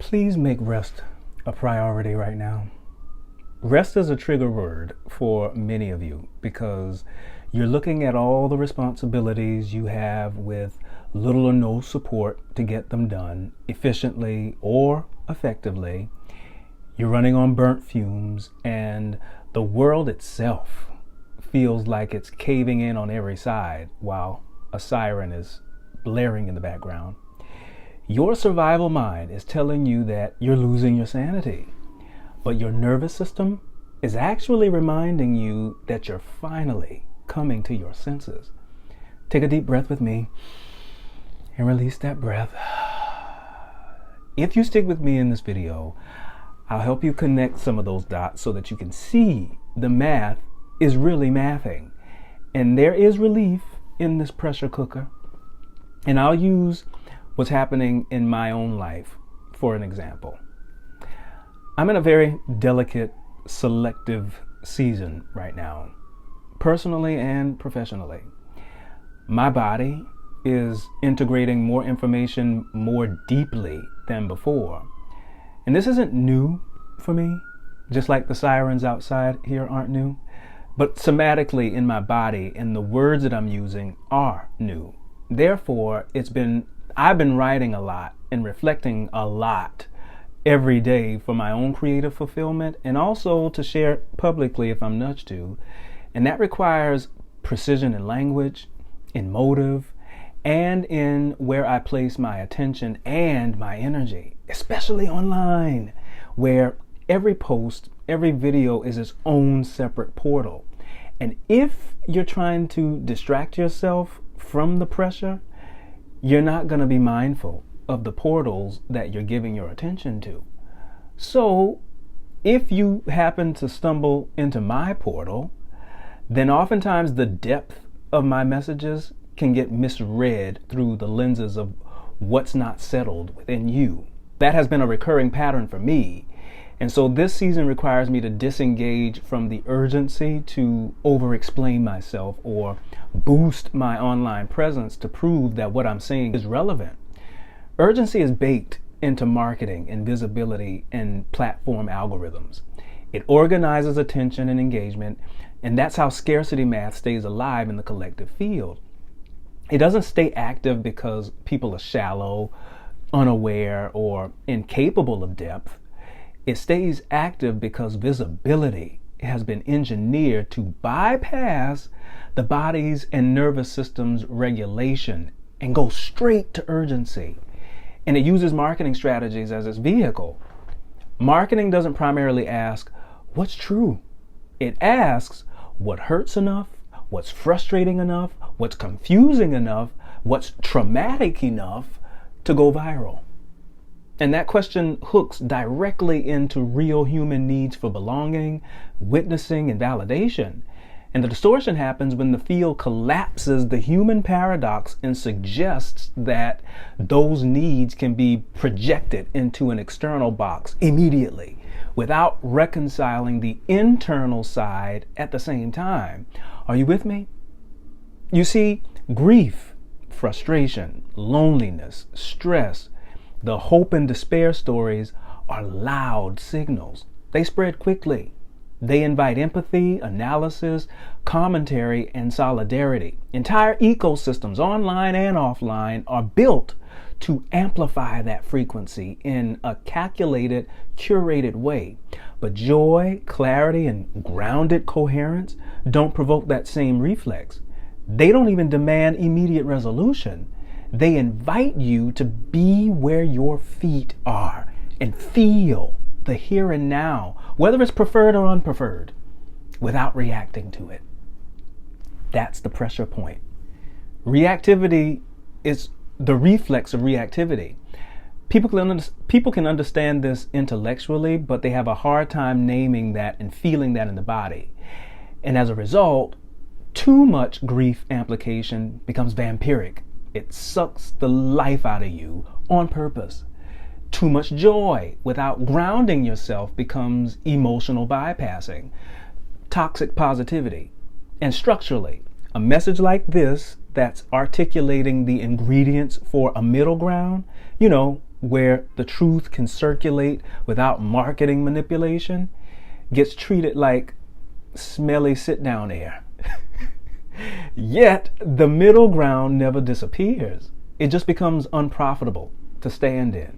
Please make rest a priority right now. Rest is a trigger word for many of you because you're looking at all the responsibilities you have with little or no support to get them done efficiently or effectively. You're running on burnt fumes, and the world itself feels like it's caving in on every side while a siren is blaring in the background. Your survival mind is telling you that you're losing your sanity, but your nervous system is actually reminding you that you're finally coming to your senses. Take a deep breath with me and release that breath. If you stick with me in this video, I'll help you connect some of those dots so that you can see the math is really mathing. And there is relief in this pressure cooker. And I'll use what's happening in my own life for an example. I'm in a very delicate, selective season right now, personally and professionally. My body is integrating more information more deeply than before. And this isn't new for me, just like the sirens outside here aren't new, but somatically in my body and the words that I'm using are new. Therefore, I've been writing a lot and reflecting a lot every day for my own creative fulfillment and also to share publicly if I'm nudged to. And that requires precision in language, in motive, and in where I place my attention and my energy, especially online, where every post, every video is its own separate portal. And if you're trying to distract yourself from the pressure, you're not going to be mindful of the portals that you're giving your attention to. So if you happen to stumble into my portal, then oftentimes the depth of my messages can get misread through the lenses of what's not settled within you. That has been a recurring pattern for me. And so this season requires me to disengage from the urgency to over-explain myself or boost my online presence to prove that what I'm saying is relevant. Urgency is baked into marketing and visibility and platform algorithms. It organizes attention and engagement, and that's how scarcity math stays alive in the collective field. It doesn't stay active because people are shallow, unaware, or incapable of depth. It stays active because visibility has been engineered to bypass the body's and nervous system's regulation and go straight to urgency. And it uses marketing strategies as its vehicle. Marketing doesn't primarily ask, what's true? It asks, what hurts enough? What's frustrating enough? What's confusing enough? What's traumatic enough to go viral? And that question hooks directly into real human needs for belonging, witnessing, and validation. And the distortion happens when the field collapses the human paradox and suggests that those needs can be projected into an external box immediately without reconciling the internal side at the same time. Are you with me? You see, grief, frustration, loneliness, stress, the hope and despair stories are loud signals. They spread quickly. They invite empathy, analysis, commentary, and solidarity. Entire ecosystems, online and offline, are built to amplify that frequency in a calculated, curated way. But joy, clarity, and grounded coherence don't provoke that same reflex. They don't even demand immediate resolution. They invite you to be where your feet are and feel the here and now, whether it's preferred or unpreferred, without reacting to it. That's the pressure point. Reactivity is the reflex of reactivity. People can understand this intellectually, but they have a hard time naming that and feeling that in the body. And as a result, too much grief amplification becomes vampiric. It sucks the life out of you on purpose. Too much joy without grounding yourself becomes emotional bypassing, toxic positivity. And structurally, a message like this that's articulating the ingredients for a middle ground, where the truth can circulate without marketing manipulation, gets treated like smelly sit-down air. Yet the middle ground never disappears. It just becomes unprofitable to stand in.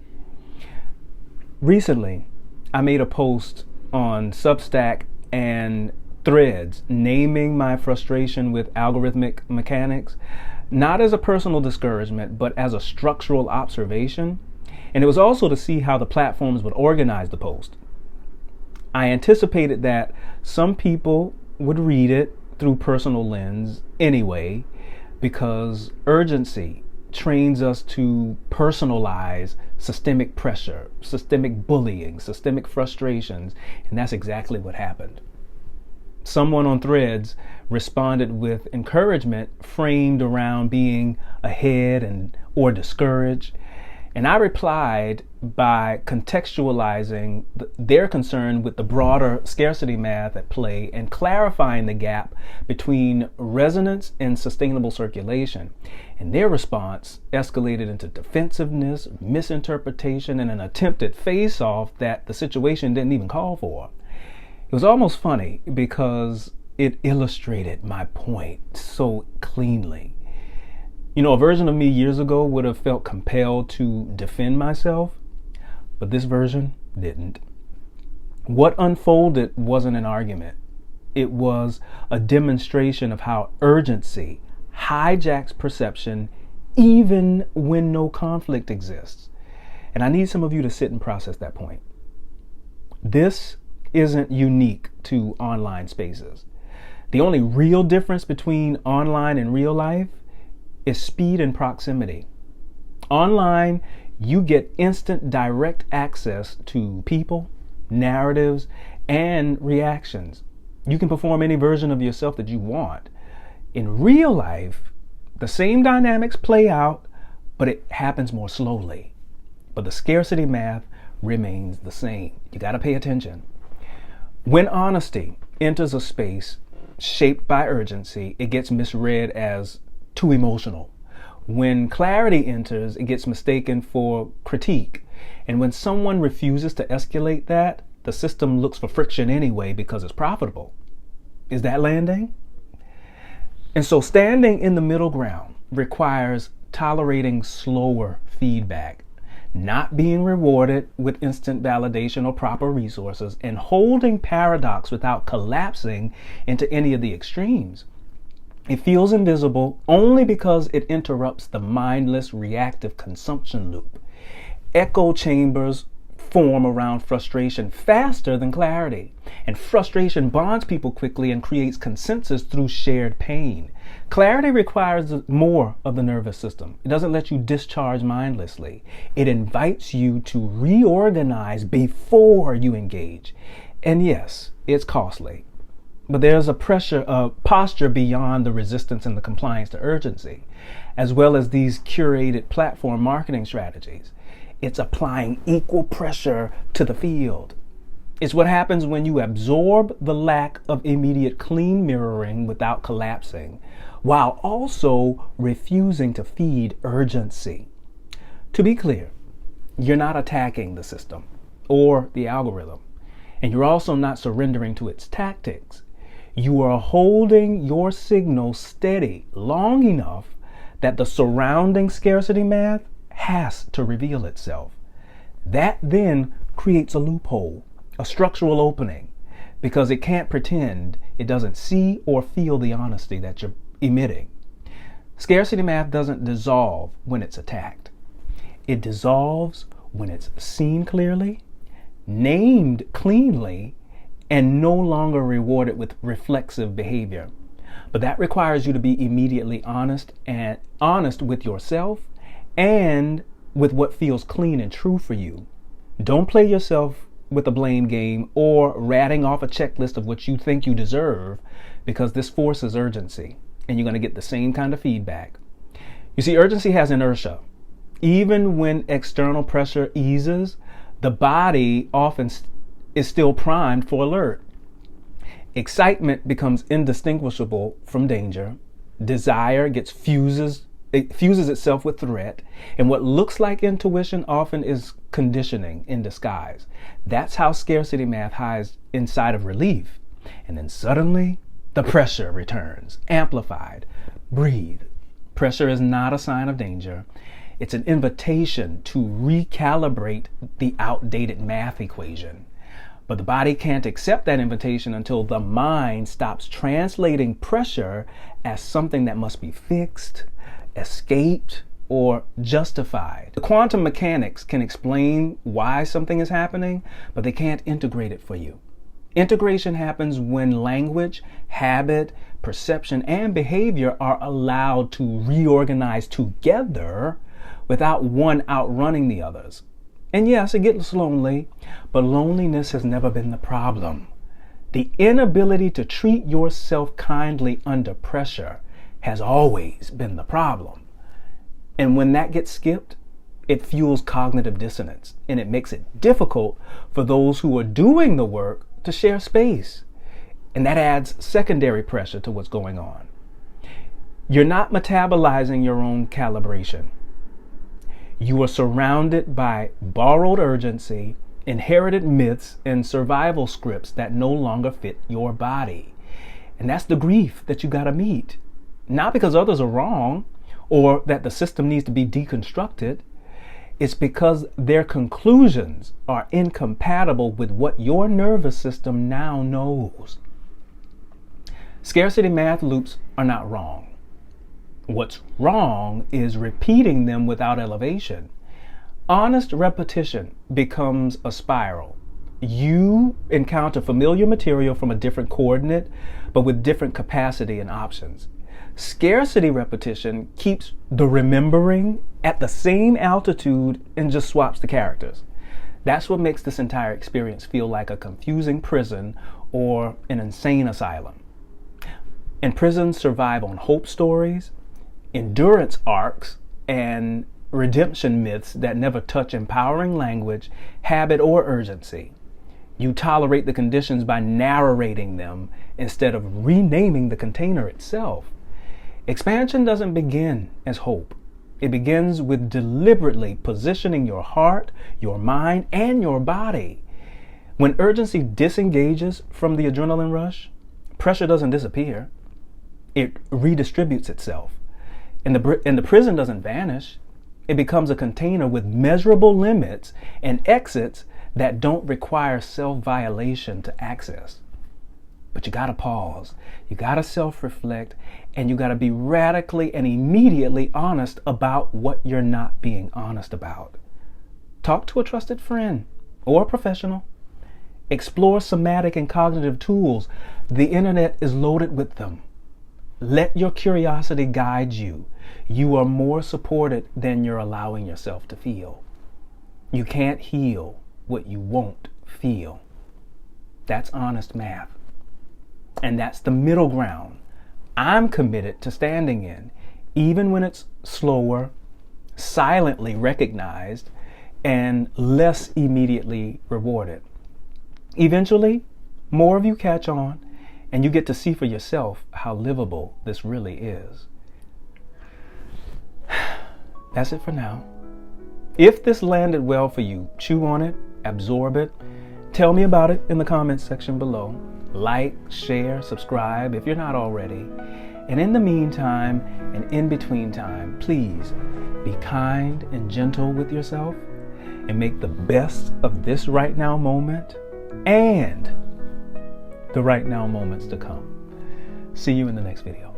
Recently, I made a post on Substack and Threads naming my frustration with algorithmic mechanics, not as a personal discouragement, but as a structural observation. And it was also to see how the platforms would organize the post. I anticipated that some people would read it through personal lens anyway, because urgency trains us to personalize systemic pressure, systemic bullying, systemic frustrations, and that's exactly what happened. Someone on Threads responded with encouragement framed around being ahead and or discouraged, and I replied by contextualizing their concern with the broader scarcity math at play and clarifying the gap between resonance and sustainable circulation. And their response escalated into defensiveness, misinterpretation, and an attempt at face-off that the situation didn't even call for. It was almost funny because it illustrated my point so cleanly. You know, a version of me years ago would have felt compelled to defend myself, but this version didn't. What unfolded wasn't an argument. It was a demonstration of how urgency hijacks perception even when no conflict exists. And I need some of you to sit and process that point. This isn't unique to online spaces. The only real difference between online and real life is speed and proximity. Online, you get instant direct access to people, narratives, and reactions. You can perform any version of yourself that you want. In real life, the same dynamics play out, but it happens more slowly. But the scarcity math remains the same. You got to pay attention. When honesty enters a space shaped by urgency, it gets misread as too emotional. When clarity enters, it gets mistaken for critique. And when someone refuses to escalate that, the system looks for friction anyway because it's profitable. Is that landing? And so standing in the middle ground requires tolerating slower feedback, not being rewarded with instant validation or proper resources, and holding paradox without collapsing into any of the extremes. It feels invisible only because it interrupts the mindless reactive consumption loop. Echo chambers form around frustration faster than clarity, and frustration bonds people quickly and creates consensus through shared pain. Clarity requires more of the nervous system. It doesn't let you discharge mindlessly. It invites you to reorganize before you engage. And yes, it's costly. But there's a posture beyond the resistance and the compliance to urgency, as well as these curated platform marketing strategies. It's applying equal pressure to the field. It's what happens when you absorb the lack of immediate clean mirroring without collapsing, while also refusing to feed urgency. To be clear, you're not attacking the system or the algorithm, and you're also not surrendering to its tactics. You are holding your signal steady long enough that the surrounding scarcity math has to reveal itself. That then creates a loophole, a structural opening, because it can't pretend it doesn't see or feel the honesty that you're emitting. Scarcity math doesn't dissolve when it's attacked. It dissolves when it's seen clearly, named cleanly, and no longer rewarded with reflexive behavior. But that requires you to be immediately honest with yourself and with what feels clean and true for you. Don't play yourself with a blame game or ratting off a checklist of what you think you deserve, because this forces urgency and you're going to get the same kind of feedback. You see, urgency has inertia. Even when external pressure eases, the body often is still primed for alert. Excitement becomes indistinguishable from danger. Desire gets fuses It fuses itself with threat, and what looks like intuition often is conditioning in disguise. That's how scarcity math hides inside of relief. And then suddenly, the pressure returns, amplified. Breathe. Pressure is not a sign of danger. It's an invitation to recalibrate the outdated math equation. But the body can't accept that invitation until the mind stops translating pressure as something that must be fixed, escaped, or justified. The quantum mechanics can explain why something is happening, but they can't integrate it for you. Integration happens when language, habit, perception, and behavior are allowed to reorganize together without one outrunning the others. And yes, it gets lonely, but loneliness has never been the problem. The inability to treat yourself kindly under pressure has always been the problem. And when that gets skipped, it fuels cognitive dissonance, and it makes it difficult for those who are doing the work to share space. And that adds secondary pressure to what's going on. You're not metabolizing your own calibration. You are surrounded by borrowed urgency, inherited myths, and survival scripts that no longer fit your body. And that's the grief that you got to meet. Not because others are wrong or that the system needs to be deconstructed. It's because their conclusions are incompatible with what your nervous system now knows. Scarcity math loops are not wrong. What's wrong is repeating them without elevation. Honest repetition becomes a spiral. You encounter familiar material from a different coordinate, but with different capacity and options. Scarcity repetition keeps the remembering at the same altitude and just swaps the characters. That's what makes this entire experience feel like a confusing prison or an insane asylum. And prisons survive on hope stories, endurance arcs, and redemption myths that never touch empowering language, habit, or urgency. You tolerate the conditions by narrating them instead of renaming the container itself. Expansion doesn't begin as hope. It begins with deliberately positioning your heart, your mind, and your body. When urgency disengages from the adrenaline rush, pressure doesn't disappear. It redistributes itself. And the prison doesn't vanish. It becomes a container with measurable limits and exits that don't require self-violation to access. But you gotta pause, you gotta self-reflect, and you gotta be radically and immediately honest about what you're not being honest about. Talk to a trusted friend or a professional. Explore somatic and cognitive tools. The internet is loaded with them. Let your curiosity guide you. You are more supported than you're allowing yourself to feel. You can't heal what you won't feel. That's honest math. And that's the middle ground I'm committed to standing in, even when it's slower, silently recognized, and less immediately rewarded. Eventually, more of you catch on, and you get to see for yourself how livable this really is. That's it for now. If this landed well for you, chew on it, absorb it. Tell me about it in the comments section below. Like, share, subscribe if you're not already. And in the meantime and in between time, please be kind and gentle with yourself and make the best of this right now moment and the right now moments to come. See you in the next video.